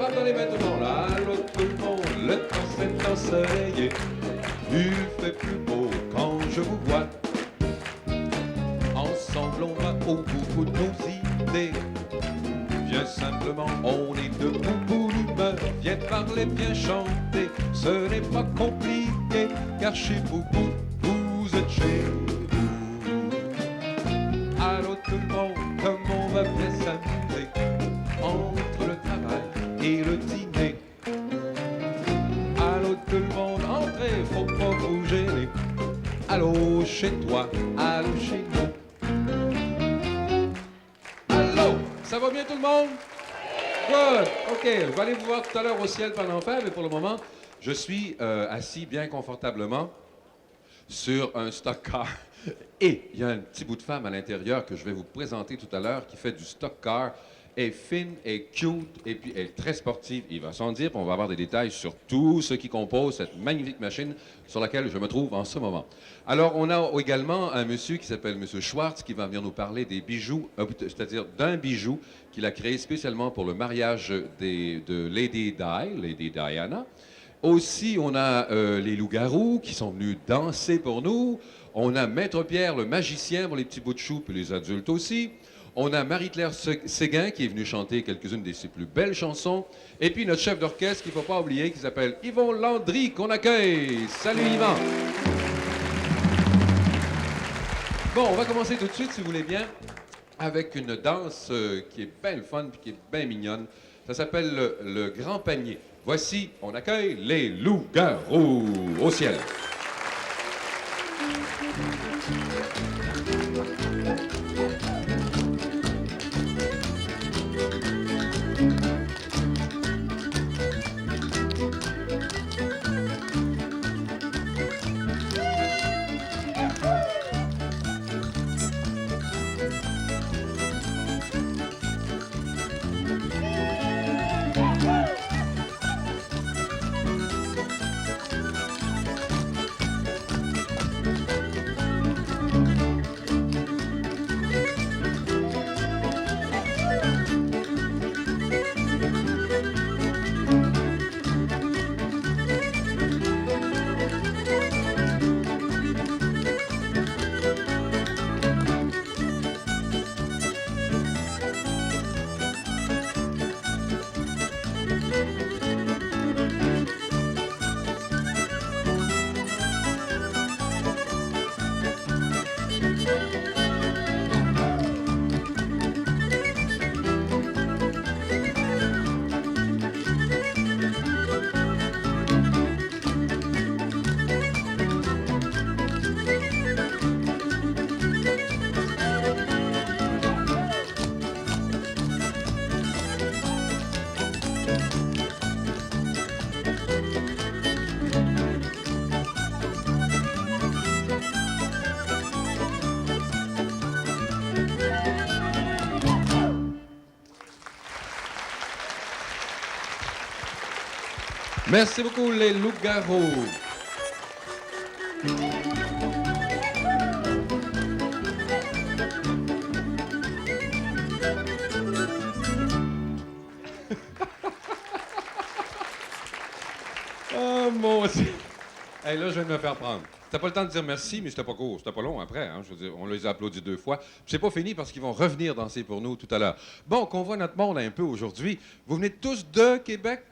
pardonnez maintenant, là, allô tout le monde, le temps s'est ensoleillé. Il fait plus beau quand je vous vois. Ensemble, on va au bout de nos idées. Bien simplement, on est debout pour l'humeur. Viens parler, viens chanter, ce n'est pas compliqué, car chez vous, vous êtes chez vous. Allô tout le monde, comme on va bien s'amuser entre le travail et le dîner. Allô tout le monde, entrez, faut pas vous gêner. Allô chez toi, allô chez nous. Allô, ça va bien tout le monde? Good, ok, je vais aller vous voir tout à l'heure au ciel pendant faire, mais pour le moment, je suis assis bien confortablement sur un stock car. Et il y a un petit bout de femme à l'intérieur que je vais vous présenter tout à l'heure qui fait du stock car. Elle est fine, elle est cute, et puis elle est très sportive. Il va sans dire, puis on va avoir des détails sur tout ce qui compose cette magnifique machine sur laquelle je me trouve en ce moment. Alors, on a également un monsieur qui s'appelle M. Schwartz qui va venir nous parler des bijoux, c'est-à-dire d'un bijou qu'il a créé spécialement pour le mariage de Lady Diana. Aussi, on a les loups-garous qui sont venus danser pour nous. On a Maître Pierre, le magicien pour les petits bouts de chou, puis les adultes aussi. On a Marie-Claire Séguin qui est venue chanter quelques-unes de ses plus belles chansons. Et puis notre chef d'orchestre qu'il ne faut pas oublier, qui s'appelle Yvon Landry, qu'on accueille. Salut Yvan! Bon, on va commencer tout de suite, si vous voulez bien, avec une danse qui est bien fun et qui est bien mignonne. Ça s'appelle le Grand Panier. Voici, on accueille les loups-garous au ciel. Merci beaucoup, les loups-garous. Oh mon Dieu! Hey, là, je viens de me faire prendre. C'était pas le temps de dire merci, mais c'était pas court. C'était pas long après. Hein? Je veux dire, on les a applaudis 2 fois. Puis c'est pas fini parce qu'ils vont revenir danser pour nous tout à l'heure. Bon, qu'on voit notre monde un peu aujourd'hui. Vous venez tous de Québec?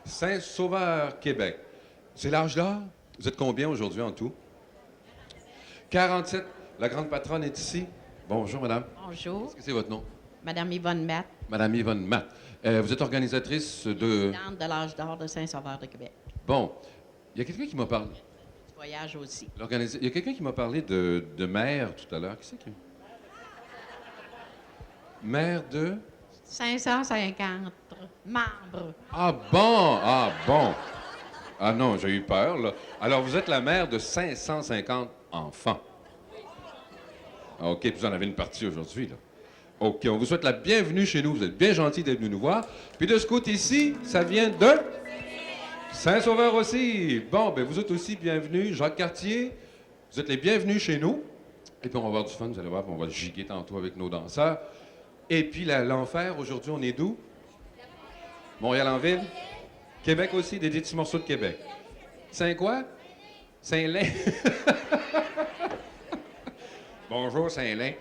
Saint-Sauveur, Québec. C'est l'âge d'or? Vous êtes combien aujourd'hui en tout? 47. La grande patronne est ici. Bonjour, madame. Bonjour. Qu'est-ce que c'est votre nom? Madame Yvonne Matt, Madame Yvonne Matt. Vous êtes organisatrice de... présidente de l'âge d'or de Saint-Sauveur de Québec. Bon. Il y a quelqu'un qui m'a parlé... Du voyage aussi. Il y a quelqu'un qui m'a parlé de maire tout à l'heure. Qui c'est qui... Maire de... 550 membres. Ah bon! Ah bon! Ah non, j'ai eu peur, là. Alors, vous êtes la mère de 550 enfants. OK, puis vous en avez une partie aujourd'hui, là. OK, on vous souhaite la bienvenue chez nous. Vous êtes bien gentils d'être venus nous voir. Puis de ce côté-ci, ça vient de... Saint-Sauveur aussi. Bon, ben vous êtes aussi bienvenus. Jacques Cartier, vous êtes les bienvenus chez nous. Et puis on va avoir du fun, vous allez voir, puis on va giguer tantôt avec nos danseurs. Et puis l'enfer, aujourd'hui, on est d'où? Montréal en ville? Québec aussi, des petits morceaux de Québec. Saint quoi? Saint-Lin? Bonjour, Saint-Lin.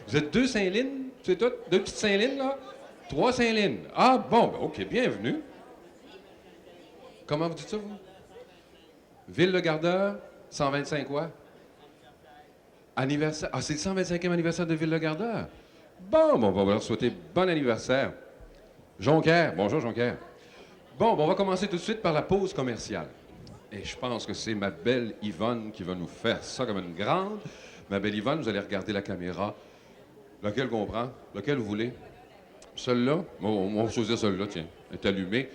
Vous êtes deux Saint-Lin, c'est tout? Deux petites Saint-Lin, là? Trois Saint-Lin. Ah, bon, ben, OK, bienvenue. Comment vous dites ça, vous? Ville-le-Gardeur, 125 quoi? Anniversaire. Ah, c'est le 125e anniversaire de Ville-le-Gardeur. Bon, on va leur souhaiter bon anniversaire. Jonquière. Bonjour, Jonquière. Bon, on va commencer tout de suite par la pause commerciale. Et je pense que c'est ma belle Yvonne qui va nous faire ça comme une grande. Ma belle Yvonne, vous allez regarder la caméra. Laquelle qu'on prend? Laquelle vous voulez? Celle-là? On va choisir celle-là, tiens. Elle est allumée.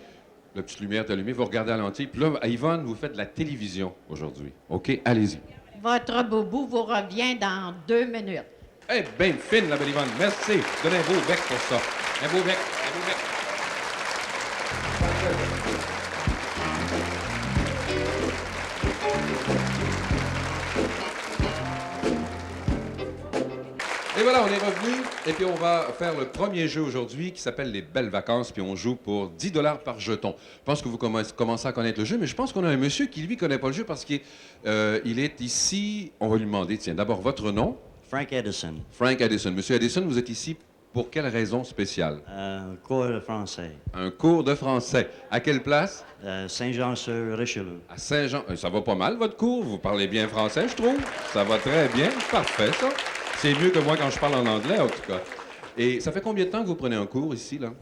La petite lumière est allumée. Vous regardez à l'entier. Puis là, Yvonne, vous faites de la télévision aujourd'hui. OK? Allez-y. Votre boubou vous revient dans 2 minutes. Eh bien fine, la belle Yvonne. Merci. Donnez un beau bec pour ça. Un beau bec. Un beau bec. Et voilà, on est revenu et puis on va faire le premier jeu aujourd'hui qui s'appelle les belles vacances, puis on joue pour 10 $ par jeton. Je pense que vous commencez à connaître le jeu, mais je pense qu'on a un monsieur qui, lui, connaît pas le jeu parce qu'il est ici. On va lui demander, tiens, d'abord votre nom. Frank Edison, Frank Addison. Monsieur Addison, vous êtes ici pour quelle raison spéciale? cours de français, Un cours de français. À quelle place? Saint-Jean-sur-Richelieu. À Saint-Jean. Ça va pas mal, votre cours? Vous parlez bien français, je trouve. Ça va très bien. Parfait, ça. C'est mieux que moi quand je parle en anglais, en tout cas. Et ça fait combien de temps que vous prenez un cours ici, là?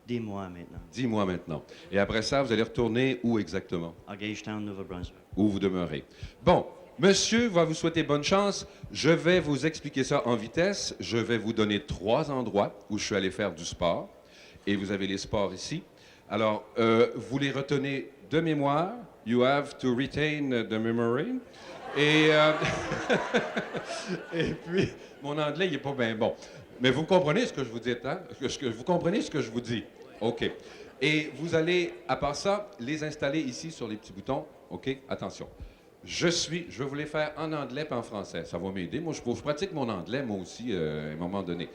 10 mois maintenant. 10 mois maintenant. Et après ça, vous allez retourner où exactement? À Gagetown, Nouveau-Brunswick. Où vous demeurez. Bon, monsieur va vous souhaiter bonne chance. Je vais vous expliquer ça en vitesse. Je vais vous donner 3 endroits où je suis allé faire du sport. Et vous avez les sports ici. Alors, vous les retenez de mémoire. You have to retain the memory. Et, et puis, mon anglais, il n'est pas bien bon. Mais vous comprenez ce que je vous dis, hein? Vous comprenez ce que je vous dis? OK. Et vous allez, à part ça, les installer ici sur les petits boutons. OK? Attention. Je vais vous les faire en anglais et en français. Ça va m'aider. Moi, je pratique mon anglais, moi aussi, à un moment donné.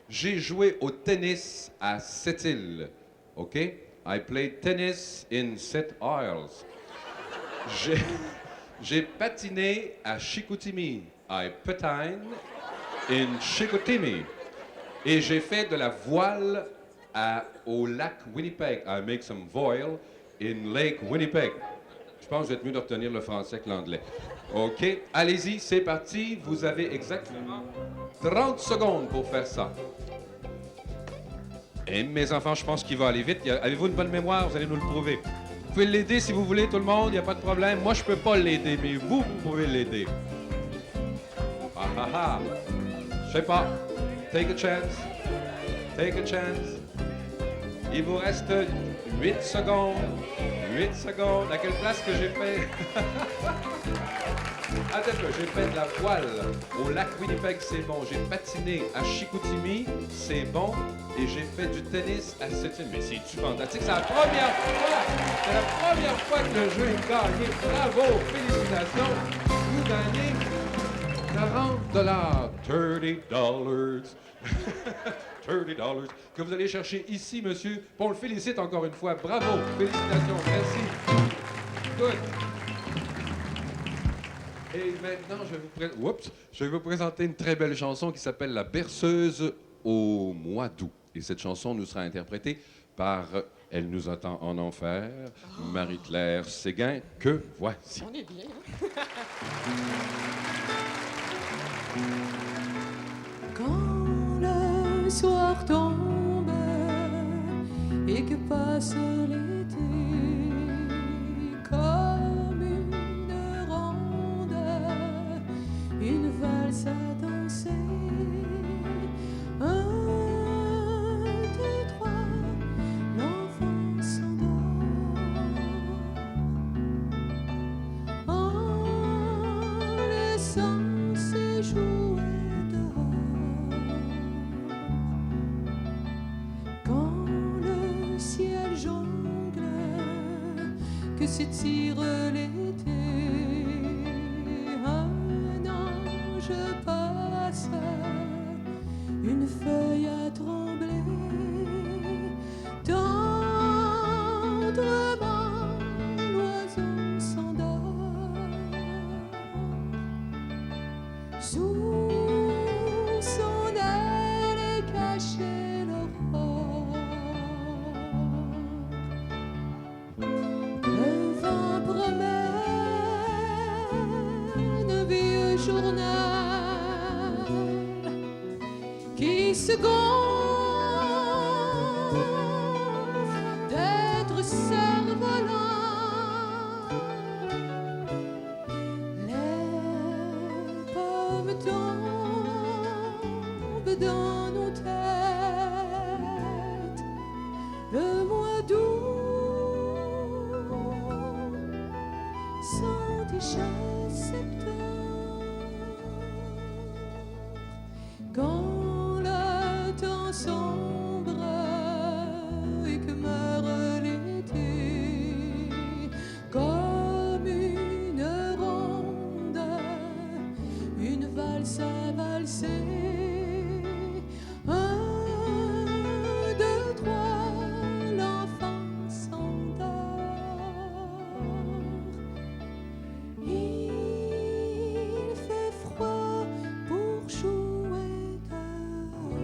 J'ai joué au tennis à Sept-Îles. OK? I played tennis in Sept Isles. J'ai patiné à Chicoutimi. I patine in Chicoutimi. Et j'ai fait de la voile au lac Winnipeg. I make some voile in Lake Winnipeg. Je pense que vous êtes mieux de retenir le français que l'anglais. OK? Allez-y, c'est parti. Vous avez exactement 30 secondes pour faire ça. Et mes enfants, je pense qu'il va aller vite. Avez-vous une bonne mémoire? Vous allez nous le prouver. Vous pouvez l'aider si vous voulez, tout le monde, il n'y a pas de problème. Moi, je peux pas l'aider, mais vous pouvez l'aider. Ah ah ah. Je sais pas. Take a chance. Take a chance. Il vous reste 8 secondes. 8 secondes. À quelle place que j'ai fait? Attends un peu, j'ai fait de la voile au lac Winnipeg, c'est bon. J'ai patiné à Chicoutimi, c'est bon. Et j'ai fait du tennis à Sept-Îles. Mais c'est-tu fantastique? C'est la première fois! C'est la première fois que le jeu est gagné. Bravo! Félicitations! Vous gagnez 40 $. 30 $. Que vous allez chercher ici, monsieur. Puis on le félicite encore une fois. Bravo! Félicitations! Merci! Good! Et maintenant, je vais vous présenter une très belle chanson qui s'appelle La berceuse au mois d'août. Et cette chanson nous sera interprétée par Elle nous attend en enfer, Marie-Claire Séguin, que voici. On est bien. Quand le soir tombe et que passe l'été, comme une ronde, une valse à danser, un, deux, trois, l'enfant s'endort en laissant ses jouets dehors. Quand le ciel jongle, que s'étire l'été, un ange passe, une feuille à trembler, journal qui se gonfle d'être cerf-volant. Les pommes tombent dans nos têtes, le mois d'août sont déjà septembre. Quand le temps sombre et que meurt l'été, comme une ronde, une valse à valser. Un, deux, trois, l'enfant s'endort. Il fait froid pour jouer dehors.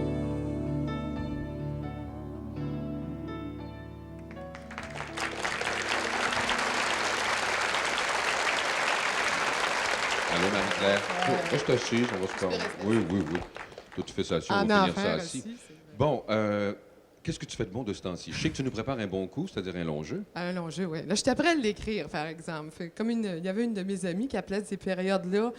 Allô, Marie-Claire? Toi, je t'assise, on va se parler. Oui, oui, oui. Toi, tu fais ça assis, on va finir ça assis. Bon, qu'est-ce que tu fais de bon de ce temps-ci? Je sais que tu nous prépares un bon coup, c'est-à-dire un long jeu. Un long jeu, oui. Là, je t'apprends à l'écrire, par exemple. Il y avait une de mes amies qui appelait ces périodes-là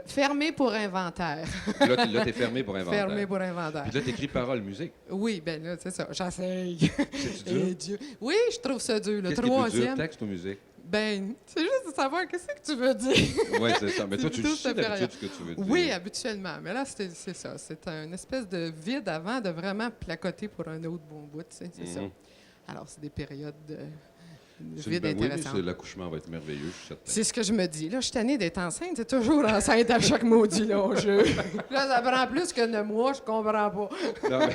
fermées pour inventaire. Là, t'es fermé pour inventaire. Fermées pour inventaire. Puis là, t'écris paroles, musique. Oui, ben là, c'est ça. J'essaye. C'est-tu dur? Et Dieu. Oui, je trouve ça dur. Le Qu'est-ce qui est plus dur, troisième. texte ou musique? Ben, c'est juste de savoir qu'est-ce que tu veux dire. Oui, c'est ça. Mais toi, tu le plutôt sais cette d'habitude période. ce que tu veux dire. Oui, habituellement. Mais là, c'est ça. C'est une espèce de vide avant de vraiment placoter pour un autre bon bout, tu sais, c'est ça. Alors, c'est des périodes de vide Oui, mais intéressantes. l'accouchement va être merveilleux, je suis certain. C'est ce que je me dis. Là, je suis tannée d'être enceinte. C'est toujours enceinte à chaque maudit long jeu. Là, ça prend plus que 9 mois, je comprends pas. Non, mais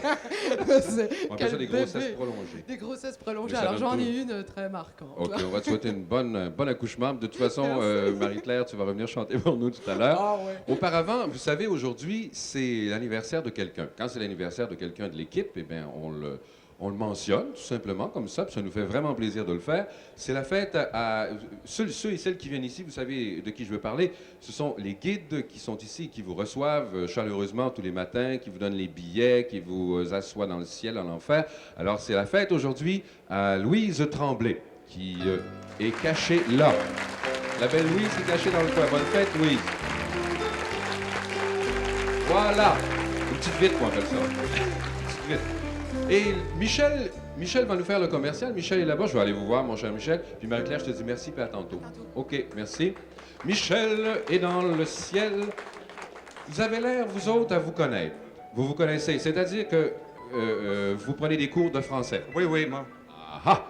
C'est- on appelle quel ça des bébé. grossesses prolongées. Des grossesses prolongées. Mais ça Alors, donne j'en tout. ai une très marquante. OK, on va te souhaiter un bon accouchement. De toute façon, Merci. Marie-Claire, tu vas revenir chanter pour nous tout à l'heure. Ah ouais. Auparavant, vous savez, aujourd'hui, c'est l'anniversaire de quelqu'un. Quand c'est l'anniversaire de quelqu'un de l'équipe, eh bien, on le mentionne tout simplement comme ça, puis ça nous fait vraiment plaisir de le faire. C'est la fête à ceux et celles qui viennent ici, vous savez de qui je veux parler, ce sont les guides qui sont ici, qui vous reçoivent chaleureusement tous les matins, qui vous donnent les billets, qui vous assoient dans le ciel, en enfer. Alors, c'est la fête aujourd'hui à Louise Tremblay, qui est cachée là. La belle Louise est cachée dans le coin. Bonne fête, Louise. Voilà. Une petite vite, moi, on appelle ça. Une petite vite. Et Michel va nous faire le commercial. Michel est là-bas. Je vais aller vous voir, mon cher Michel. Puis Marie-Claire, je te dis merci, puis à tantôt. OK, merci. Michel est dans le ciel. Vous avez l'air, vous autres, à vous connaître. Vous vous connaissez. C'est-à-dire que vous prenez des cours de français. Oui, oui, moi. Ah!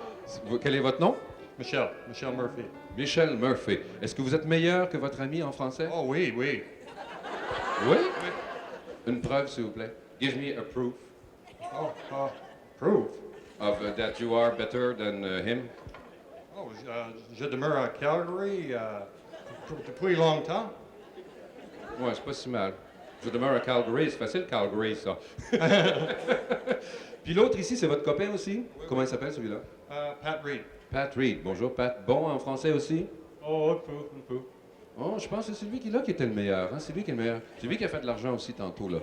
Quel est votre nom? Michel Murphy. Michel Murphy. Est-ce que vous êtes meilleur que votre ami en français? Oh oui, oui. Oui? Une preuve, s'il vous plaît. Give me a proof Proof. of that you are better than him. Oh, je demeure à Calgary depuis longtemps. Ouais, c'est pas si mal. Je demeure à Calgary, c'est facile, Calgary, ça. Puis l'autre ici, c'est votre copain aussi? Comment il s'appelle, celui-là? Pat Reed. Pat Reed. Bonjour, Pat. Bon en français aussi? Oh, un peu. Oh, je pense que c'est celui qui là qui était le meilleur. Hein? C'est lui qui est le meilleur. C'est lui qui a fait de l'argent aussi tantôt, là.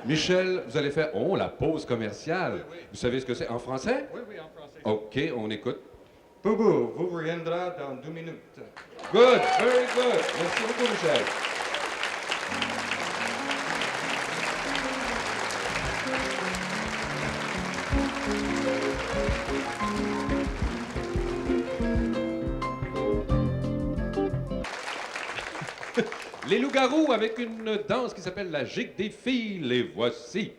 Michel, vous allez faire... Oh, la pause commerciale. Vous savez ce que c'est en français? Oui, oui, en français. OK, on écoute. Boubou, vous reviendra dans 2 minutes. Good, very good. Merci beaucoup, Michel. Les loups-garous avec une danse qui s'appelle la gigue des filles. Les voici.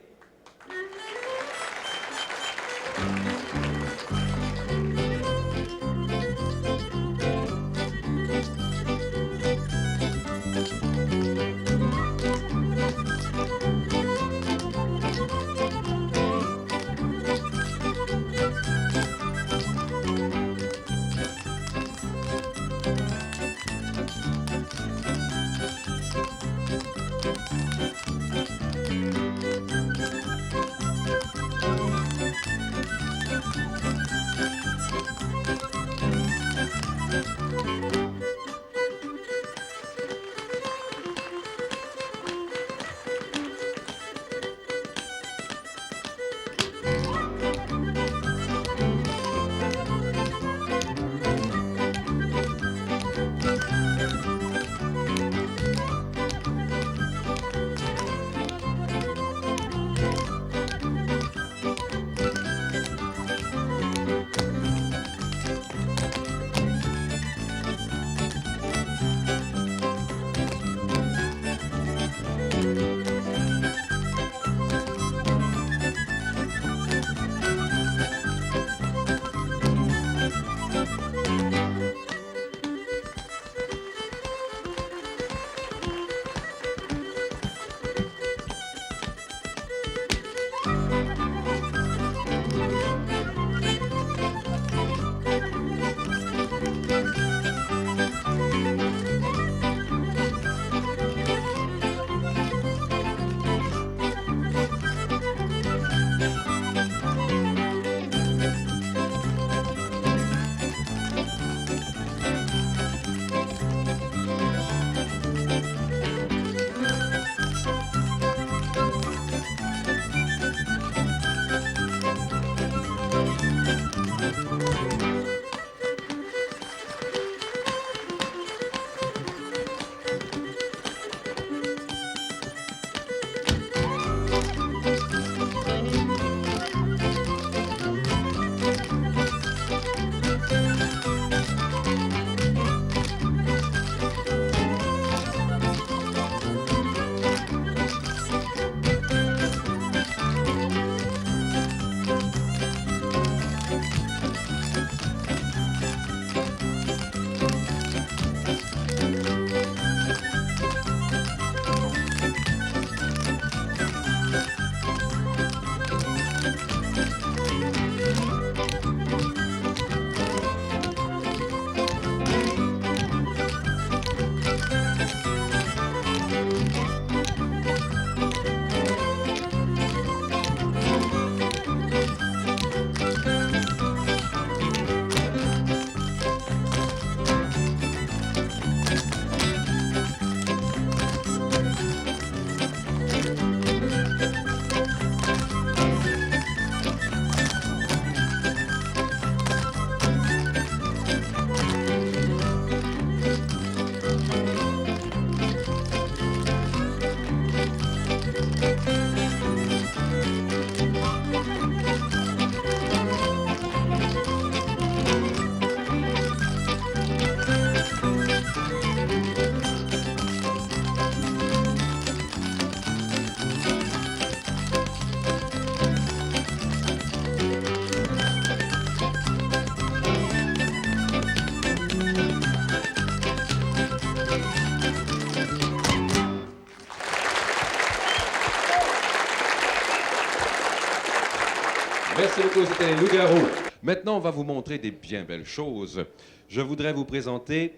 Merci beaucoup, c'était les loups-garous. Maintenant, on va vous montrer des bien belles choses. Je voudrais vous présenter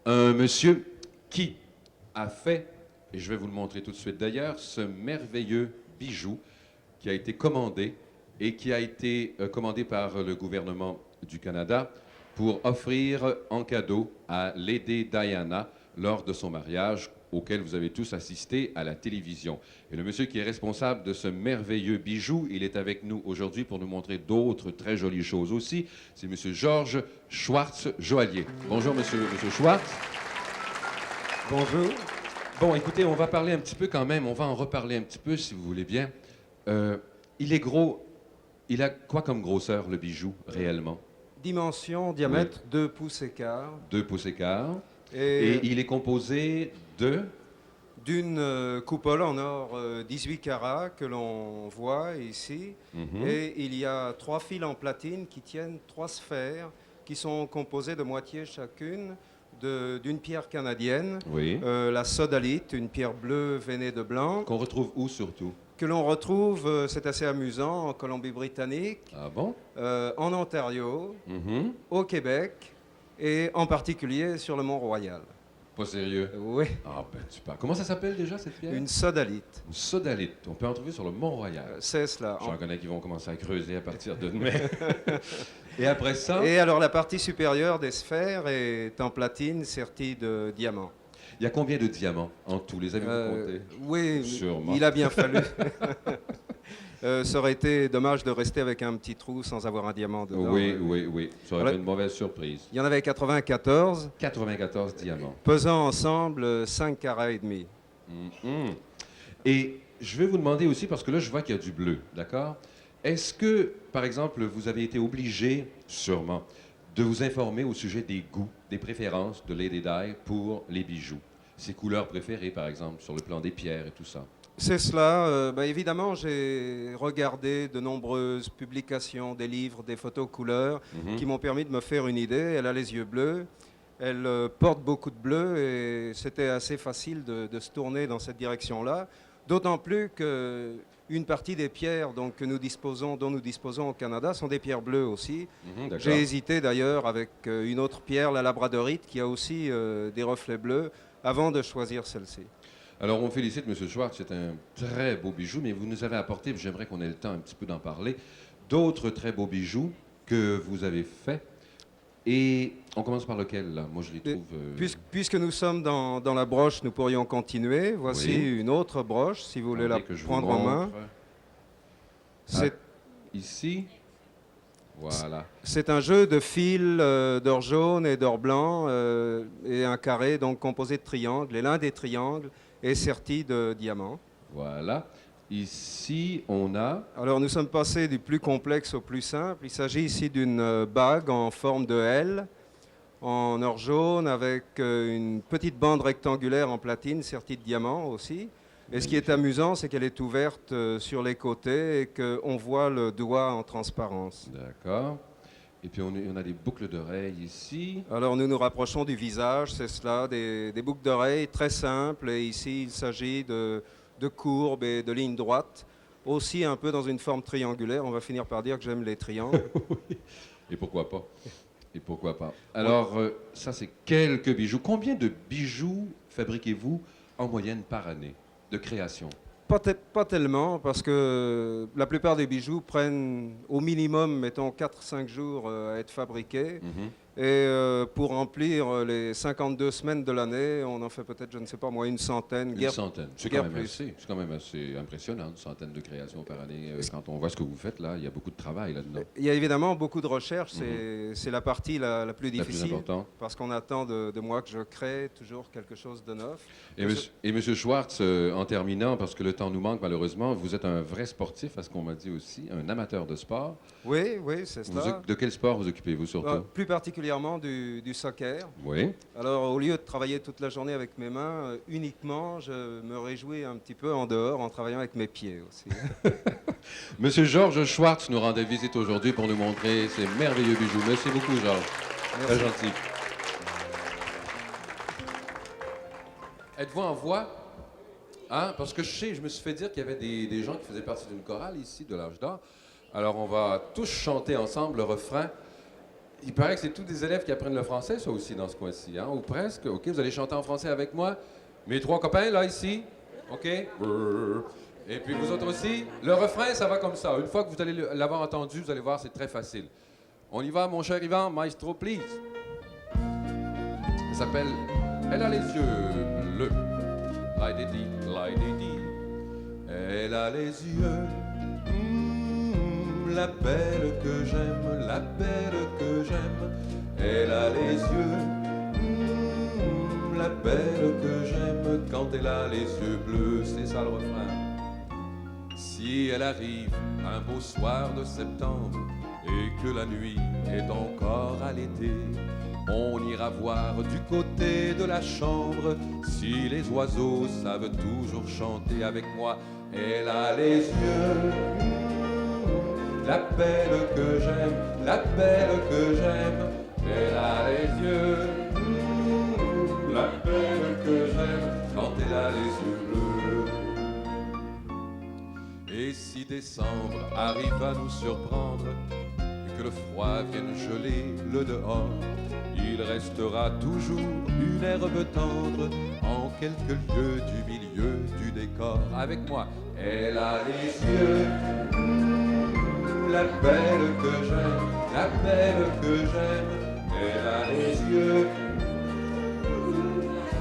un monsieur qui a fait, et je vais vous le montrer tout de suite d'ailleurs, ce merveilleux bijou qui a été commandé et qui a été commandé par le gouvernement du Canada pour offrir en cadeau à Lady Diana lors de son mariage auquel vous avez tous assisté à la télévision. Et le monsieur qui est responsable de ce merveilleux bijou, il est avec nous aujourd'hui pour nous montrer d'autres très jolies choses aussi. C'est monsieur Georges Schwartz-Joaillier. Bonjour monsieur Schwartz. Bonjour. Bon, écoutez, on va parler un petit peu quand même, on va en reparler un petit peu si vous voulez bien. Il est gros, il a quoi comme grosseur le bijou réellement? Dimension, diamètre 2 pouces et quart. 2 pouces et quart. Et, Et il est composé de... d'une coupole en or 18 carats que l'on voit ici. Mhm. Et il y a 3 fils en platine qui tiennent 3 sphères qui sont composées de moitié chacune d'une pierre canadienne. Oui. La sodalite, une pierre bleue veinée de blanc, Qu'on retrouve où surtout? que l'on retrouve, c'est assez amusant, en Colombie-Britannique, Ah bon? en Ontario, Mhm. au Québec et en particulier sur le Mont-Royal. Pas sérieux? Oui, Ah ben super. Comment ça s'appelle déjà cette pierre? une sodalite. Une sodalite. On peut en trouver sur le Mont-Royal. C'est cela. J'en connais qui vont commencer à creuser à partir de demain. Et après ça, Et alors la partie supérieure des sphères est en platine sertie de diamants. il y a combien de diamants en tout? Les avez-vous comptés? Oui, Sûrement. il a bien fallu. Ça aurait été dommage de rester avec un petit trou sans avoir un diamant dedans. Oui, oui, oui. Ça aurait Voilà. été une mauvaise surprise. Il y en avait 94, 94 diamants. pesant ensemble 5 carats et demi. Mhm. Et je vais vous demander aussi, parce que là, je vois qu'il y a du bleu, d'accord? Est-ce que, par exemple, vous avez été obligé, sûrement, de vous informer au sujet des goûts, des préférences de Lady Di pour les bijoux? Ses couleurs préférées, par exemple, sur le plan des pierres et tout ça. C'est cela. Évidemment, j'ai regardé de nombreuses publications, des livres, des photos couleurs Mhm. qui m'ont permis de me faire une idée. Elle a les yeux bleus, elle porte beaucoup de bleu et c'était assez facile de se tourner dans cette direction-là. D'autant plus que une partie des pierres dont nous disposons au Canada sont des pierres bleues aussi. Mhm, d'accord. J'ai hésité d'ailleurs avec une autre pierre, la labradorite, qui a aussi des reflets bleus, avant de choisir celle-ci. Alors, on félicite M. Schwartz, c'est un très beau bijou, mais vous nous avez apporté, puis j'aimerais qu'on ait le temps un petit peu d'en parler, d'autres très beaux bijoux que vous avez faits. Et on commence par lequel, là? Moi, je les trouve... Puisque nous sommes dans la broche, nous pourrions continuer. Voici Oui. une autre broche, si vous voulez la attendez que je vous prendre en main. montre. C'est Ici. Voilà. c'est un jeu de fils d'or jaune et d'or blanc et un carré donc composé de triangles. Et l'un des triangles est serti de diamants. Voilà. Ici, on a... Alors nous sommes passés du plus complexe au plus simple. Il s'agit ici d'une bague en forme de L, en or jaune, avec une petite bande rectangulaire en platine sertie de diamants aussi. Et ce qui est amusant, c'est qu'elle est ouverte sur les côtés et qu'on voit le doigt en transparence. D'accord. Et puis, on a des boucles d'oreilles ici. Alors nous nous rapprochons du visage, c'est cela, des boucles d'oreilles très simples. Et ici, il s'agit de courbes et de lignes droites, aussi un peu dans une forme triangulaire. On va finir par dire que j'aime les triangles. Et pourquoi pas? Et pourquoi pas? Alors, ça, c'est quelques bijoux. Combien de bijoux fabriquez-vous en moyenne par année de création? Pas tellement, parce que la plupart des bijoux prennent au minimum, mettons, 4-5 jours à être fabriqués. Mhm. Et pour remplir les 52 semaines de l'année, on en fait peut-être, je ne sais pas moi, une centaine. Une centaine. C'est guère c'est quand même assez impressionnant, une centaine de créations par année. Quand on voit ce que vous faites là, il y a beaucoup de travail là-dedans. Il y a évidemment beaucoup de recherche, c'est la partie la plus La plus difficile, importante. parce qu'on attend de moi que je crée toujours quelque chose de neuf. Et monsieur Schwartz, en terminant, parce que le temps nous manque malheureusement, vous êtes un vrai sportif, à ce qu'on m'a dit aussi, un amateur de sport. Oui, c'est cela. De quel sport vous occupez-vous surtout? Plus particulièrement du soccer. Oui. Alors, au lieu de travailler toute la journée avec mes mains, uniquement, je me réjouis un petit peu en dehors en travaillant avec mes pieds aussi. Monsieur Georges Schwartz nous rendait visite aujourd'hui pour nous montrer ces merveilleux bijoux. Merci beaucoup, Georges. Très gentil. Êtes-vous en voix? Hein? Parce que je me suis fait dire qu'il y avait des gens qui faisaient partie d'une chorale ici, de l'âge d'or. Alors, on va tous chanter ensemble le refrain. Il paraît que c'est tous des élèves qui apprennent le français, ça aussi, dans ce coin-ci, hein? Ou presque. OK, vous allez chanter en français avec moi. Mes 3 copains, là, ici. OK? Et puis vous autres aussi. Le refrain, ça va comme ça. Une fois que vous allez l'avoir entendu, vous allez voir, c'est très facile. On y va, mon cher Yvan. Maestro, please. Ça s'appelle « Elle a les yeux bleus ». Laïdédi. Elle a les yeux, la belle que j'aime, la belle que j'aime. Elle a les yeux, la belle que j'aime. Quand elle a les yeux bleus, c'est ça le refrain. Si elle arrive un beau soir de septembre et que la nuit est encore à l'été, on ira voir du côté de la chambre si les oiseaux savent toujours chanter avec moi. Elle a les yeux, la belle que j'aime, la belle que j'aime. Elle a les yeux, la belle que j'aime, quand elle a les yeux bleus. Et si décembre arrive à nous surprendre et que le froid vienne geler le dehors, il restera toujours une herbe tendre en quelques lieues du milieu du décor. Avec moi, elle a les yeux, la belle que j'aime, la belle que j'aime. Elle a les yeux,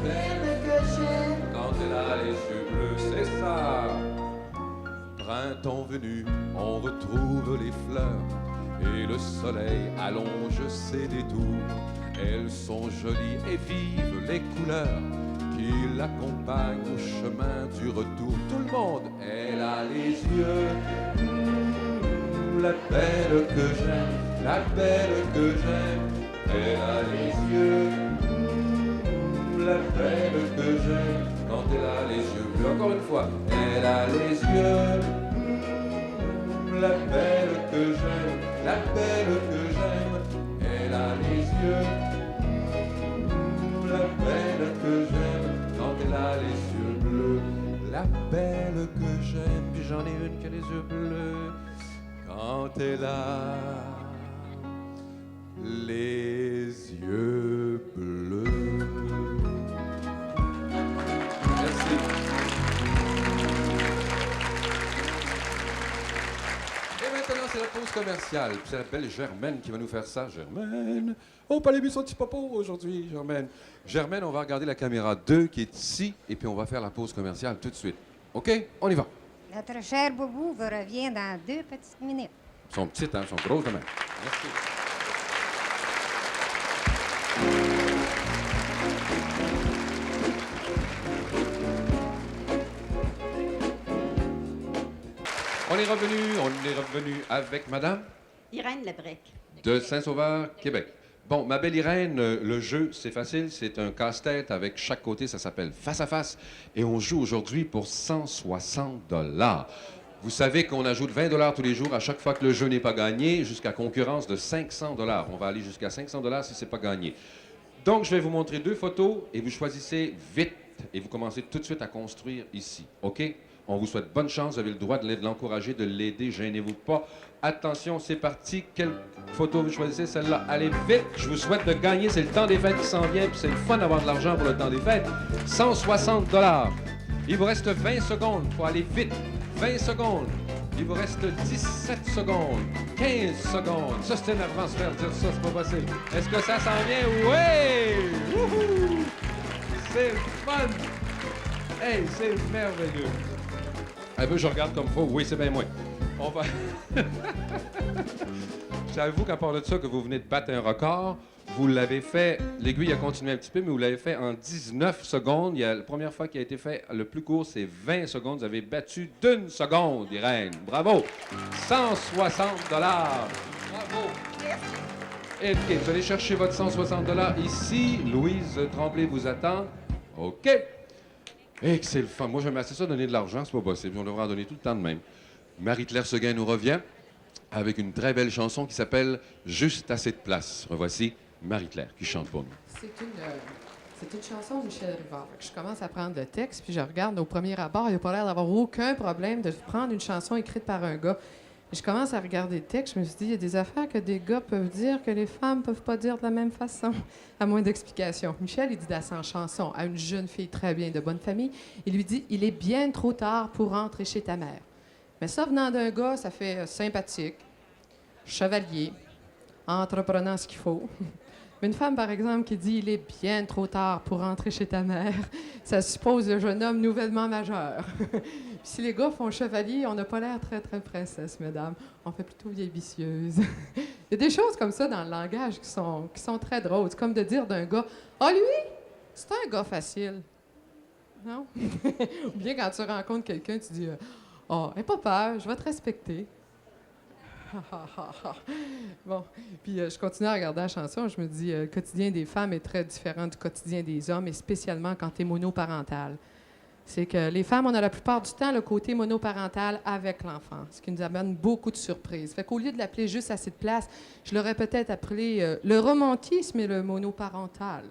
la belle que j'aime. Quand elle a les yeux bleus, c'est ça. Printemps venu, on retrouve les fleurs et le soleil allonge ses détours. Elles sont jolies et vives les couleurs qui l'accompagnent au chemin du retour. Tout le monde, elle a les yeux, la belle que j'aime, la belle que j'aime. Elle a les yeux, la belle que j'aime. Quand elle a les yeux bleus, encore une fois, elle a les yeux, la belle que j'aime, la belle que j'aime. Elle a les yeux, la belle que j'aime. Quand elle a les yeux bleus, la belle que j'aime. Puis j'en ai une qui a les yeux bleus. Quand elle a les yeux bleus. Merci. Et maintenant, c'est la pause commerciale. Puis c'est la belle Germaine qui va nous faire ça. Germaine. Oh, pas les buissons de petit popo aujourd'hui, Germaine. Germaine, on va regarder la caméra 2 qui est ici, et puis on va faire la pause commerciale tout de suite. OK? On y va. Notre cher Boubou vous revient dans 2 petites minutes. Ils sont petites, hein? Ils sont grosses de même. Merci. On est revenu avec madame Irène Lebrec. de Saint-Sauveur, Québec. Bon, ma belle Irène, le jeu, c'est facile. C'est un casse-tête avec chaque côté. Ça s'appelle Face à Face. Et on joue aujourd'hui pour 160 $. Vous savez qu'on ajoute 20 $ tous les jours à chaque fois que le jeu n'est pas gagné, jusqu'à concurrence de 500 $. On va aller jusqu'à 500 $ si c'est pas gagné. Donc, je vais vous montrer 2 photos et vous choisissez vite. Et vous commencez tout de suite à construire ici. OK? On vous souhaite bonne chance. Vous avez le droit de l'encourager, de l'aider. Gênez-vous pas. Attention, c'est parti. Quelle photo vous choisissez? Celle-là. Allez vite. Je vous souhaite de gagner. C'est le temps des fêtes qui s'en vient. Puis c'est le fun d'avoir de l'argent pour le temps des fêtes. 160 $. Il vous reste 20 secondes. Il faut aller vite. 20 secondes. Il vous reste 17 secondes. 15 secondes. Ça, c'est énervant se faire dire ça. C'est pas possible. Est-ce que ça s'en vient? Oui! Wouhou! C'est fun! Hey, c'est merveilleux! Un peu, je regarde comme faut. Oui, c'est bien moi. On va... Savez-vous qu'à part de ça, que vous venez de battre un record, vous l'avez fait, l'aiguille a continué un petit peu, mais vous l'avez fait en 19 secondes. La première fois qui a été fait le plus court, c'est 20 secondes. Vous avez battu d'1 seconde, Irène. Bravo! 160 $. Bravo! Et OK, vous allez chercher votre 160 $ ici. Louise Tremblay vous attend. OK. Et que c'est le fun. Moi, j'aime assez ça, donner de l'argent, c'est pas possible. On devrait en donner tout le temps de même. Marie-Claire Seguin nous revient avec une très belle chanson qui s'appelle « Juste assez de place ». Revoici Marie-Claire qui chante pour nous. C'est une chanson de Michel Rivard. Fait que je commence à prendre le texte, puis je regarde au premier abord. Il n'a pas l'air d'avoir aucun problème de prendre une chanson écrite par un gars. Je commence à regarder le texte, je me suis dit, il y a des affaires que des gars peuvent dire que les femmes peuvent pas dire de la même façon, à moins d'explications. Michel, il dit dans sa chanson à une jeune fille très bien de bonne famille, il lui dit, il est bien trop tard pour rentrer chez ta mère. Mais ça, venant d'un gars, ça fait sympathique, chevalier, entreprenant ce qu'il faut. Mais une femme, par exemple, qui dit « Il est bien trop tard pour rentrer chez ta mère », ça suppose le jeune homme nouvellement majeur. Puis si les gars font chevalier, on n'a pas l'air très, très princesse, mesdames. On fait plutôt vieille vicieuse. Il y a des choses comme ça dans le langage qui sont très drôles. C'est comme de dire d'un gars « Ah, lui, c'est un gars facile. » Non? Ou bien quand tu rencontres quelqu'un, tu dis « Ah, aie pas peur, je vais te respecter. » Bon, puis je continue à regarder la chanson. Je me dis, le quotidien des femmes est très différent du quotidien des hommes, et spécialement quand tu es monoparental. C'est que les femmes, on a la plupart du temps le côté monoparental avec l'enfant, ce qui nous amène beaucoup de surprises. Fait qu'au lieu de l'appeler juste assez de place, je l'aurais peut-être appelé le romantisme et le monoparental.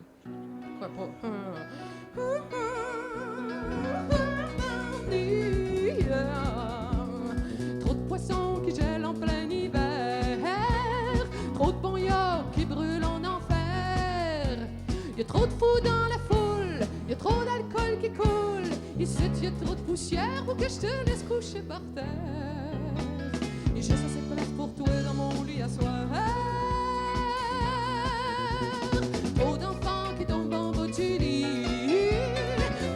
Pourquoi pas? Trop de poissons qui gèlent en plein hiver, trop de bons yachts qui brûlent en enfer. Y a trop de fous dans la foule, y a trop d'alcool qui coule. Ici, y a trop de poussière pour que je te laisse coucher par terre. Et j'ai assez de place pour toi dans mon lit à soir. Trop d'enfants qui tombent en bas du lit,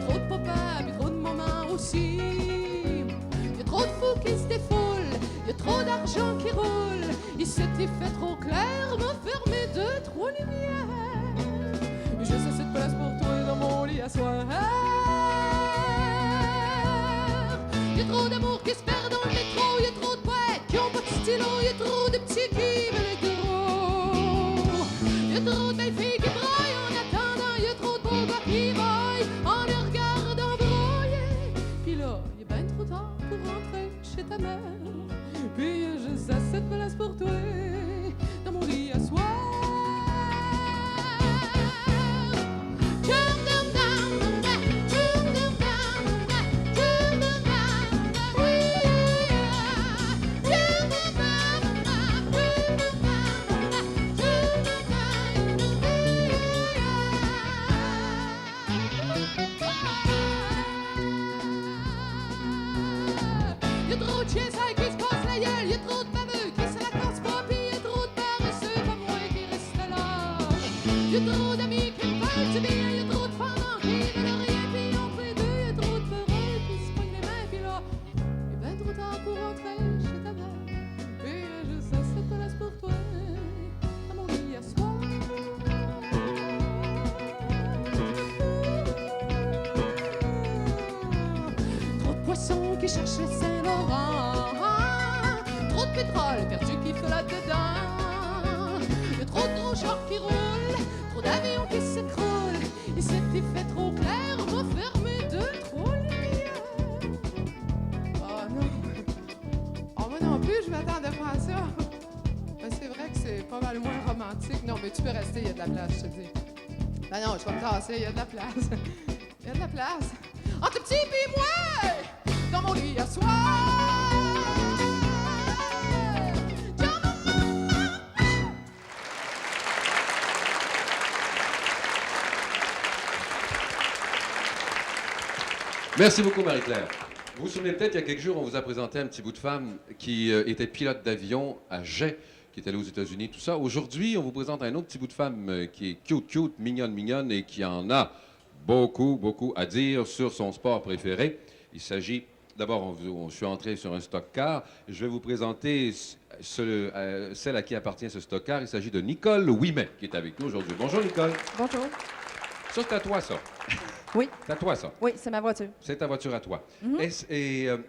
trop de papas puis trop de mamans aussi. Y a trop de fous qui se défoulent, y a trop d'argent qui roule. Ici, il fait trop clair, m'a fermé 2-3 lumières. J'ai assez de place pour toi dans mon lit à soir. Y a trop d'amour qui se perd dans le métro, y a trop de poètes qui ont pas de stylo, y a trop de petits qui veulent être gros. Y a trop de belles filles qui braillent en attendant, y a trop de beaux gars qui vaillent en les regardant broyer. Puis là, y a ben trop tard pour rentrer chez ta mère. Puis y a juste assez de place pour toi dans mon lit à soir. Y'a trop de chiens qui se cassent la gueule, y'a trop de baveux qui se la cassent pas, pis y'a trop de paresseux comme moi qui restent là. Y'a trop d'amis qui me parlent du bien, y'a trop de femmes qui veulent rien, pis entre les deux, y'a trop de peureux qui se pognent les mains, pis là, y'a ben trop tard pour rentrer chez ta mère. Pis y'a juste assez de place pour toi dans mon lit à soir. Trop de poissons qui cherchent le Saint-Laurent, trop de pétrole perdu qui flotte dedans. Y'a trop de gros chars qui roulent, trop d'avions qui s'écroulent. Et c'était fait trop clair, on va fermer 2-3 lumières. Oh non, oh moi non plus, je m'attendais pas à ça. Ben, c'est vrai que c'est pas mal moins romantique. Non, mais tu peux rester, il y a de la place, je te dis. Ben non, je vais me tasser, il y a de la place. Il y a de la place. Entre le petit et moi, dans mon lit à soir. Merci beaucoup, Marie-Claire. Vous vous souvenez peut-être, il y a quelques jours, on vous a présenté un petit bout de femme qui était pilote d'avion à jet, qui est allée aux États-Unis, tout ça. Aujourd'hui, on vous présente un autre petit bout de femme qui est cute, mignonne, et qui en a beaucoup à dire sur son sport préféré. Il s'agit, d'abord, je suis entré sur un stock-car. Je vais vous présenter celle à qui appartient ce stock-car. Il s'agit de Nicole Ouimet, qui est avec nous aujourd'hui. Bonjour, Nicole. Bonjour. Ça, c'est à toi, ça. Oui. C'est à toi, ça. Oui, c'est ma voiture. C'est ta voiture à toi. Mhm.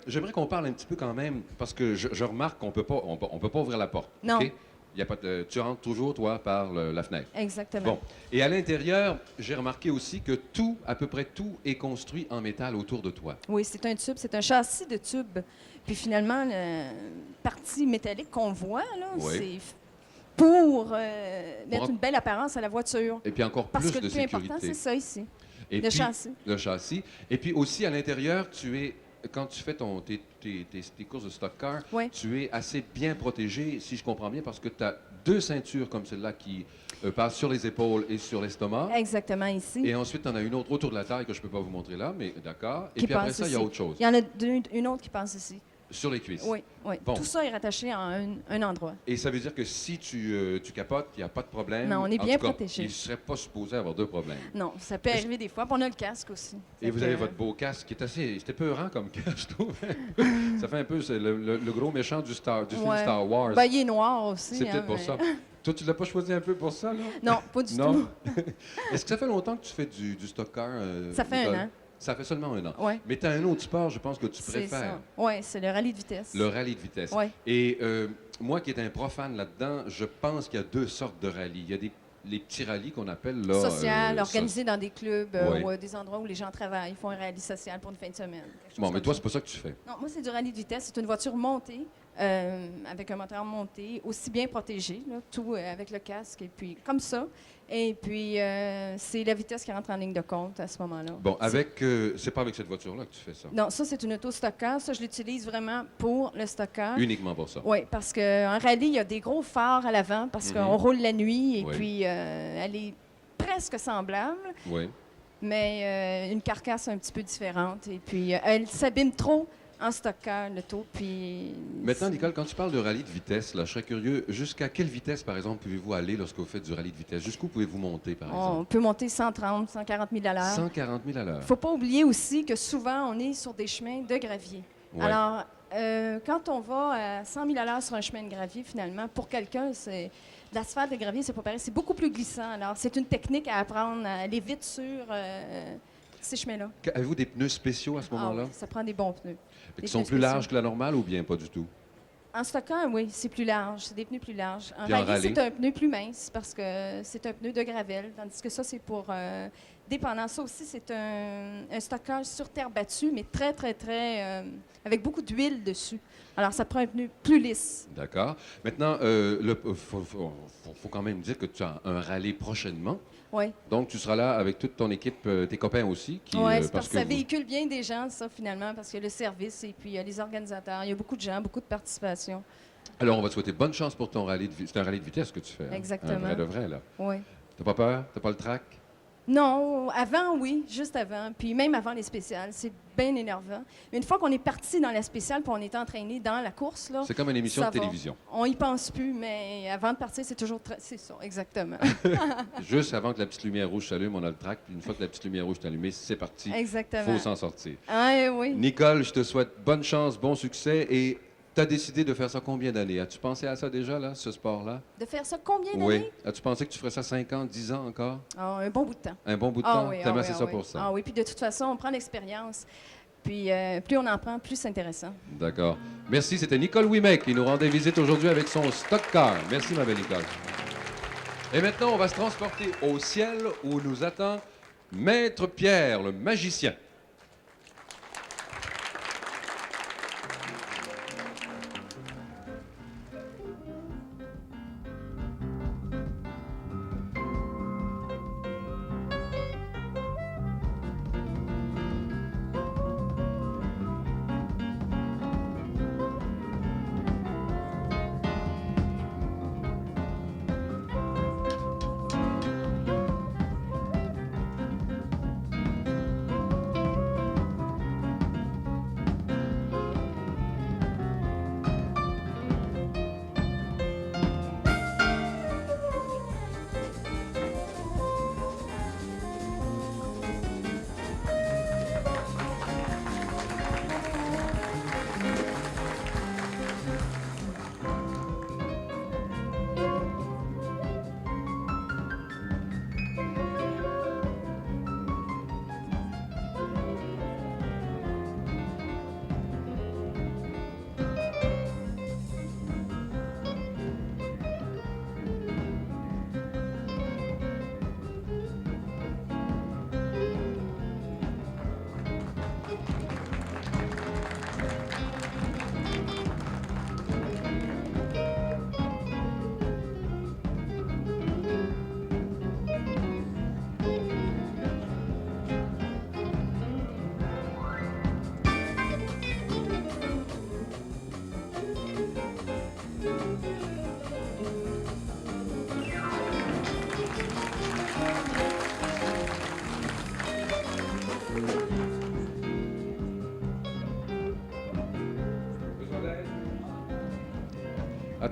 J'aimerais qu'on parle un petit peu quand même, parce que je remarque qu'on peut pas ouvrir la porte. Non. OK? Il y a pas de, tu rentres toujours, toi, par la fenêtre. Exactement. Bon. Et à l'intérieur, j'ai remarqué aussi que tout, à peu près tout, est construit en métal autour de toi. Oui, c'est un tube, c'est un châssis de tube. Puis finalement, la partie métallique qu'on voit, là, Oui. c'est pour mettre une belle apparence à la voiture. Et puis encore Parce plus que de le plus important, sécurité. c'est ça ici. Et Le puis, châssis. Le châssis. Et puis aussi, à l'intérieur, tu es quand tu fais tes courses de stock car, Oui. tu es assez bien protégé, si je comprends bien, parce que tu as 2 ceintures comme celle-là qui passent sur les épaules et sur l'estomac. Exactement ici. Et ensuite, tu en as une autre autour de la taille que je ne peux pas vous montrer là, mais d'accord. Et Qui puis après passe ça, il y a ici. autre chose. Il y en a une autre qui passe ici. Sur les cuisses. Oui, oui. Bon. Tout ça est rattaché à un endroit. Et ça veut dire que si tu capotes, il n'y a pas de problème. Non, on est En bien tout cas, protégé. Il ne serait pas supposé avoir de problème. Non, ça peut arriver des fois. Puis on a le casque aussi. Et Fait vous que- avez votre beau casque qui est assez... C'était peurant comme casque, je trouve. Ça fait un peu c'est le gros méchant du film Ouais. Star Wars. Ben, il est noir aussi. C'est peut-être hein, pour mais- ça. Toi, tu l'as pas choisi un peu pour ça, là? Non, pas du Non? tout. Est-ce que ça fait longtemps que tu fais du stock car? Ça fait Nicole? un an. Ça fait seulement un an. Oui, Mais tu as un autre sport, je pense, que tu c'est préfères. ça. Oui, c'est le rallye de vitesse. Le rallye de vitesse. Ouais. Et moi qui est un profane là-dedans, je pense qu'il y a 2 sortes de rallyes. Il y a les petits rallyes qu'on appelle là. Social, organisé dans des clubs Ouais. ou des endroits où les gens travaillent. Ils font un rallye social pour une fin de semaine. quelque chose Bon, mais comme toi, ça. c'est pas ça que tu fais. Non, moi, c'est du rallye de vitesse. C'est une voiture montée, avec un moteur monté, aussi bien protégé, là, tout avec le casque, et puis comme ça. Et puis, c'est la vitesse qui rentre en ligne de compte à ce moment-là. Bon, c'est pas avec cette voiture-là que tu fais ça. Non, ça, c'est une auto stockeur. Ça, je l'utilise vraiment pour le stockeur. Uniquement pour ça. Oui, parce qu'en rallye, il y a des gros phares à l'avant parce Mhm. qu'on roule la nuit, et Oui. puis elle est presque semblable, Oui. mais une carcasse un petit peu différente. Et puis, elle s'abîme trop en stockeur, l'auto. Puis. Maintenant, Nicole, quand tu parles de rallye de vitesse, là, je serais curieux, jusqu'à quelle vitesse, par exemple, pouvez-vous aller lorsque vous faites du rallye de vitesse? Jusqu'où pouvez-vous monter, par On exemple? peut monter 130, 140 000 à l'heure. 140 000 à Il l'heure. ne faut pas oublier aussi que souvent, on est sur des chemins de gravier. Ouais. Alors, quand on va à 100 000 à l'heure sur un chemin de gravier, finalement, pour quelqu'un, c'est de l'asphalte de gravier, c'est pas pareil. C'est beaucoup plus glissant. Alors, c'est une technique à apprendre à aller vite sur ces chemins-là. Avez-vous des pneus spéciaux à ce Ah moment-là? oui, ça prend des bons pneus. Qui des sont pneus plus spéciaux. larges que la normale ou bien pas du tout? En stockeur, oui, c'est plus large. C'est des pneus plus larges. En Puis en rallye, rallye? c'est un pneu plus mince parce que c'est un pneu de gravel, tandis que ça, c'est pour dépendant. Ça aussi, c'est un stockage sur terre battue, mais très, très, très... avec beaucoup d'huile dessus. Alors, ça prend un pneu plus lisse. D'accord. Maintenant, il faut quand même dire que tu as un rallye prochainement. Oui. Donc, tu seras là avec toute ton équipe, tes copains aussi. Qui, Oui, c'est parce que ça vous- véhicule bien des gens, ça, finalement, parce que le service et puis les organisateurs, il y a beaucoup de gens, beaucoup de participation. Alors, on va te souhaiter bonne chance pour ton rallye de vitesse. C'est un rallye de vitesse que tu fais. Hein? Exactement. Un vrai de vrai, là. Oui. T'as pas peur? T'as pas le trac? Non, avant, oui, juste avant. Puis même avant les spéciales, c'est bien énervant. Mais une fois qu'on est parti dans la spéciale, puis on est entraîné dans la course, là, C'est comme une émission ça de va. télévision. On y pense plus, mais avant de partir, c'est toujours très... C'est ça, exactement. Juste avant que la petite lumière rouge s'allume, on a le trac. Puis une fois que la petite lumière rouge est allumée, c'est parti. Exactement. Faut s'en sortir. Ah, oui. Nicole, je te souhaite bonne chance, bon succès. Et tu as décidé de faire ça combien d'années? As-tu pensé à ça déjà, là, ce sport-là? De faire ça combien d'années? Oui. As-tu pensé que tu ferais ça 5 ans, 10 ans encore? Ah, un bon bout de temps. Un bon bout de Ah temps? oui, T'aimes ah assez oui, ça ah oui. pour ça? Ah oui, puis de toute façon, on prend l'expérience. Puis plus on en prend, plus c'est intéressant. D'accord. Merci, c'était Nicole Ouimet qui nous rendait visite aujourd'hui avec son stock car. Merci, ma belle Nicole. Et maintenant, on va se transporter au ciel où nous attend Maître Pierre, le magicien.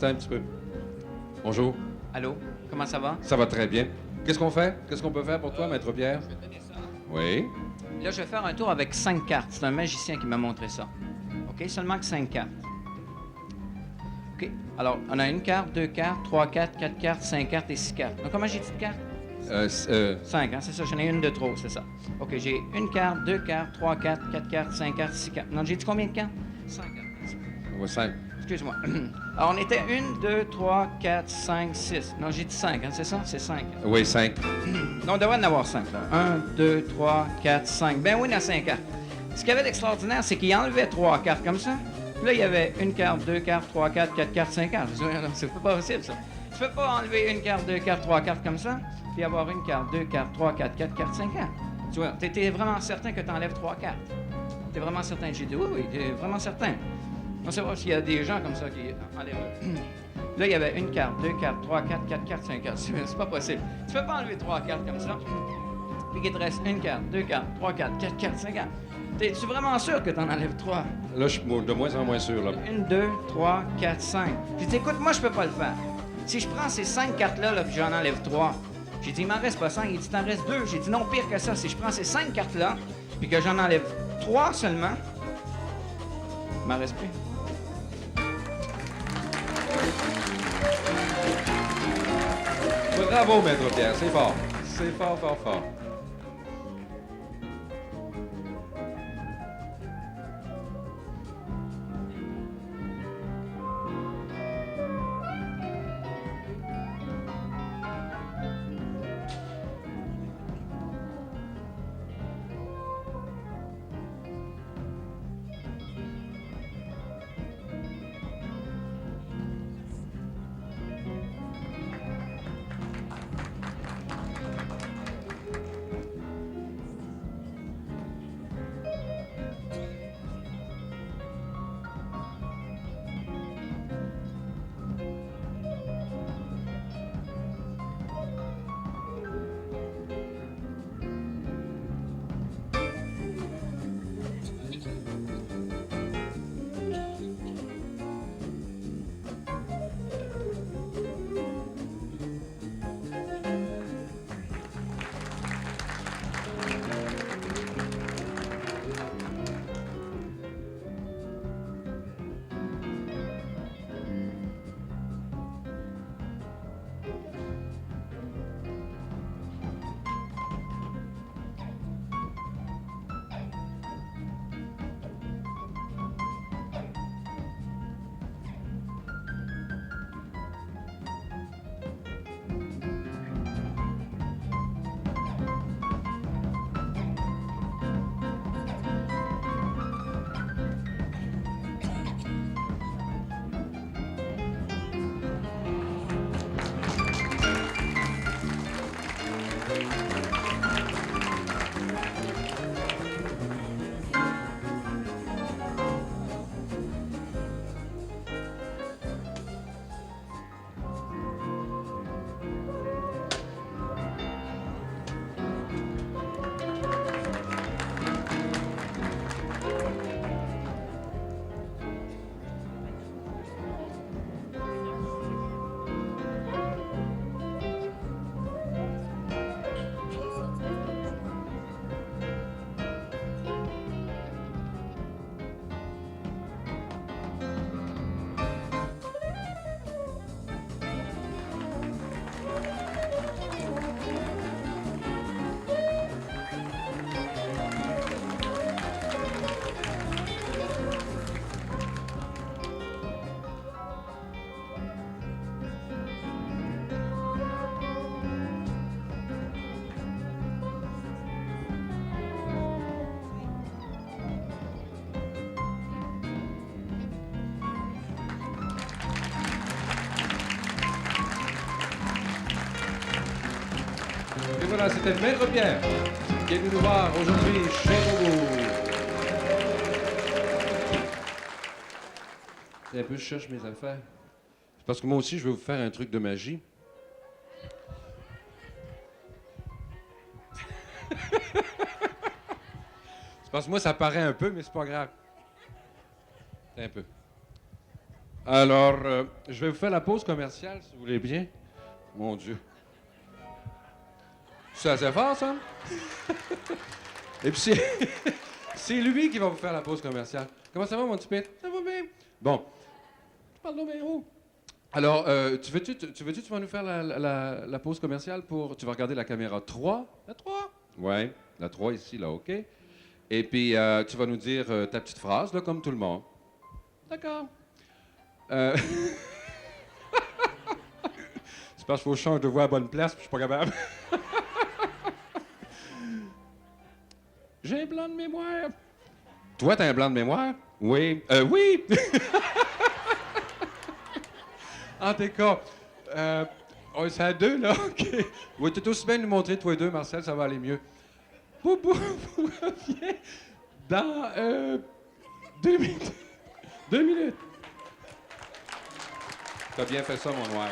Attends un petit peu. Bonjour. Allô? Comment ça va? Ça va très bien. Qu'est-ce qu'on fait? Qu'est-ce qu'on peut faire pour toi, Maître Pierre? Je vais te donner ça. Oui. Là, je vais faire un tour avec 5 cartes. C'est un magicien qui m'a montré ça. OK? Seulement que 5 cartes. OK? Alors, on a une carte, 2 cartes, 3 cartes, 4 cartes, 5 cartes et 6 cartes. Donc, comment j'ai dit de cartes? 5, hein? C'est ça. J'en ai une de trop, c'est ça. OK, j'ai une carte, 2 cartes, 3 cartes, 4 cartes, 5 cartes, 6 cartes. Non, j'ai dit combien de cartes? 5 cartes. Ouais, 5. Excuse-moi. Alors, on était 1, 2, 3, 4, 5, 6. Non, j'ai dit 5, hein? C'est ça? C'est 5. Oui, 5. Non, on devrait en avoir 5, là. 1, 2, 3, 4, 5. Ben oui, il y en a 5 cartes. Ce qu'il y avait d'extraordinaire, c'est qu'il enlevait 3 cartes comme ça. Puis là, il y avait une carte, 2 cartes, 3 cartes, 4 cartes, 5 cartes. Je dis, non, c'est pas possible, ça. Tu peux pas enlever une carte, 2 cartes, 3 cartes comme ça, puis avoir une carte, 2 cartes, 3 cartes, 4 cartes, 5 cartes. Tu vois, t'étais vraiment certain que tu enlèves 3 cartes. T'es vraiment certain? J'ai dit, oui, oui, t'es vraiment certain. On sait pas s'il y a des gens comme ça qui enlèvent. Là, il y avait une carte, 2 cartes, 3 cartes, 4 cartes, 5 cartes. C'est pas possible. Tu peux pas enlever 3 cartes comme ça. Puis qu'il te reste une carte, 2 cartes, 3 cartes, 4 cartes, 5 cartes. T'es-tu vraiment sûr que t'en enlèves 3? Là, je suis de moins en moins sûr, là. 1, 2, 3, 4, 5. J'ai dit, écoute, moi, je peux pas le faire. Si je prends ces 5 cartes-là, là, puis j'en enlève 3, j'ai dit, il m'en reste pas 5. Il dit, t'en restes 2. J'ai dit, non, pire que ça. Si je prends ces 5 cartes-là, puis que j'en enlève 3 seulement, il m'en reste plus. Bravo, Maître Pierre. C'est fort. C'est fort, fort, fort. Et voilà, c'était Maître Pierre qui est venu nous voir aujourd'hui chez Bobo. Et un peu, je cherche mes affaires. C'est parce que moi aussi, je vais vous faire un truc de magie. C'est parce que moi, ça paraît un peu, mais c'est pas grave. C'est un peu. Alors, je vais vous faire la pause commerciale, si vous voulez bien. Mon Dieu. C'est assez fort, ça? Et puis, c'est lui qui va vous faire la pause commerciale. Comment ça va, mon petit Pete? Ça va bien? Bon. Tu parles donc bien haut. Alors, tu vas nous faire la pause commerciale pour... Tu vas regarder la caméra 3. La 3? Ouais, la 3 ici, là, OK. Et puis, tu vas nous dire ta petite phrase, là, comme tout le monde. D'accord. C'est parce qu'il faut que je change de voix à bonne place, puis je suis pas capable. J'ai un blanc de mémoire. Toi, t'as un blanc de mémoire? Oui. Oui! En tout cas, on est à 2, là, OK. Oui, tu es aussi bien de nous montrer, toi et deux, Marcel, ça va aller mieux. Boubou revient dans 2 minutes. 2 minutes. T'as bien fait ça, mon noir.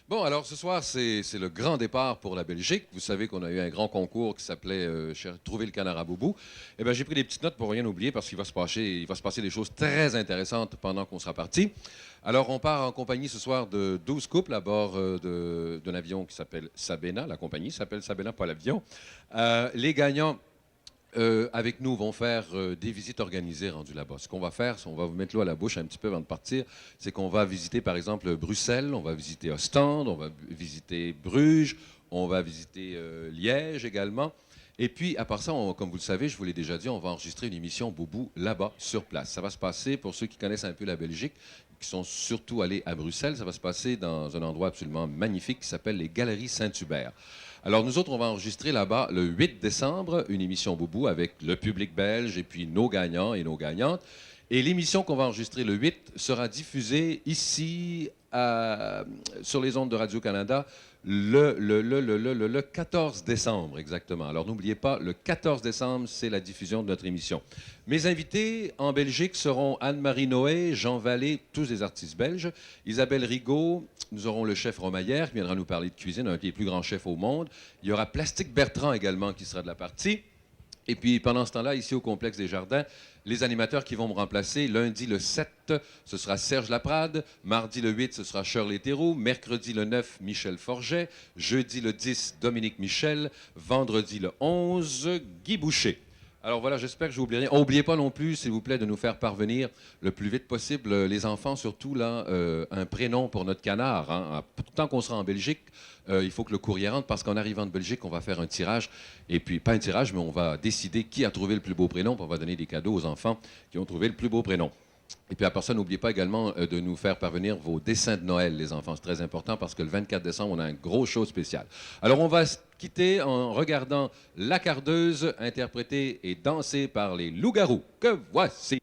Bon, alors ce soir, c'est le grand départ pour la Belgique. Vous savez qu'on a eu un grand concours qui s'appelait Trouver le canard à boubou. Eh bien, j'ai pris des petites notes pour rien oublier parce qu'il va se passer des choses très intéressantes pendant qu'on sera parti. Alors, on part en compagnie ce soir de 12 couples à bord d'un avion qui s'appelle Sabena. La compagnie s'appelle Sabena, pas l'avion. Les gagnants... avec nous, vont faire des visites organisées rendues là-bas. Ce qu'on va faire, on va vous mettre l'eau à la bouche un petit peu avant de partir, c'est qu'on va visiter, par exemple, Bruxelles, on va visiter Ostende, on va visiter Bruges, on va visiter Liège également. Et puis, à part ça, comme vous le savez, je vous l'ai déjà dit, on va enregistrer une émission Boubou là-bas, sur place. Ça va se passer, pour ceux qui connaissent un peu la Belgique, qui sont surtout allés à Bruxelles, ça va se passer dans un endroit absolument magnifique qui s'appelle les Galeries Saint-Hubert. Alors, nous autres, on va enregistrer là-bas le 8 décembre une émission Boubou avec le public belge et puis nos gagnants et nos gagnantes. Et l'émission qu'on va enregistrer le 8 sera diffusée ici sur les ondes de Radio-Canada le 14 décembre, exactement. Alors, n'oubliez pas, le 14 décembre, c'est la diffusion de notre émission. Mes invités en Belgique seront Anne-Marie Noé, Jean Vallée, tous des artistes belges, Isabelle Rigaud, nous aurons le chef Romaillère qui viendra nous parler de cuisine, un des plus grands chefs au monde. Il y aura Plastique Bertrand également qui sera de la partie. Et puis, pendant ce temps-là, ici au Complexe des Jardins, les animateurs qui vont me remplacer, lundi le 7, ce sera Serge Laprade, mardi le 8, ce sera Shirley Théroux, mercredi le 9, Michel Forget, jeudi le 10, Dominique Michel, vendredi le 11, Guy Boucher. Alors voilà, j'espère que je n'oublie rien. N'oubliez pas non plus, s'il vous plaît, de nous faire parvenir le plus vite possible, les enfants surtout, là, un prénom pour notre canard. Hein. Tant qu'on sera en Belgique, il faut que le courrier rentre parce qu'en arrivant de Belgique, on va faire un tirage. Et puis, pas un tirage, mais on va décider qui a trouvé le plus beau prénom. Puis on va donner des cadeaux aux enfants qui ont trouvé le plus beau prénom. Et puis, à part ça, n'oubliez pas également de nous faire parvenir vos dessins de Noël, les enfants. C'est très important parce que le 24 décembre, on a un gros show spécial. Alors, on va se quitter en regardant La Cardeuse, interprétée et dansée par les Loups-Garous. Que voici!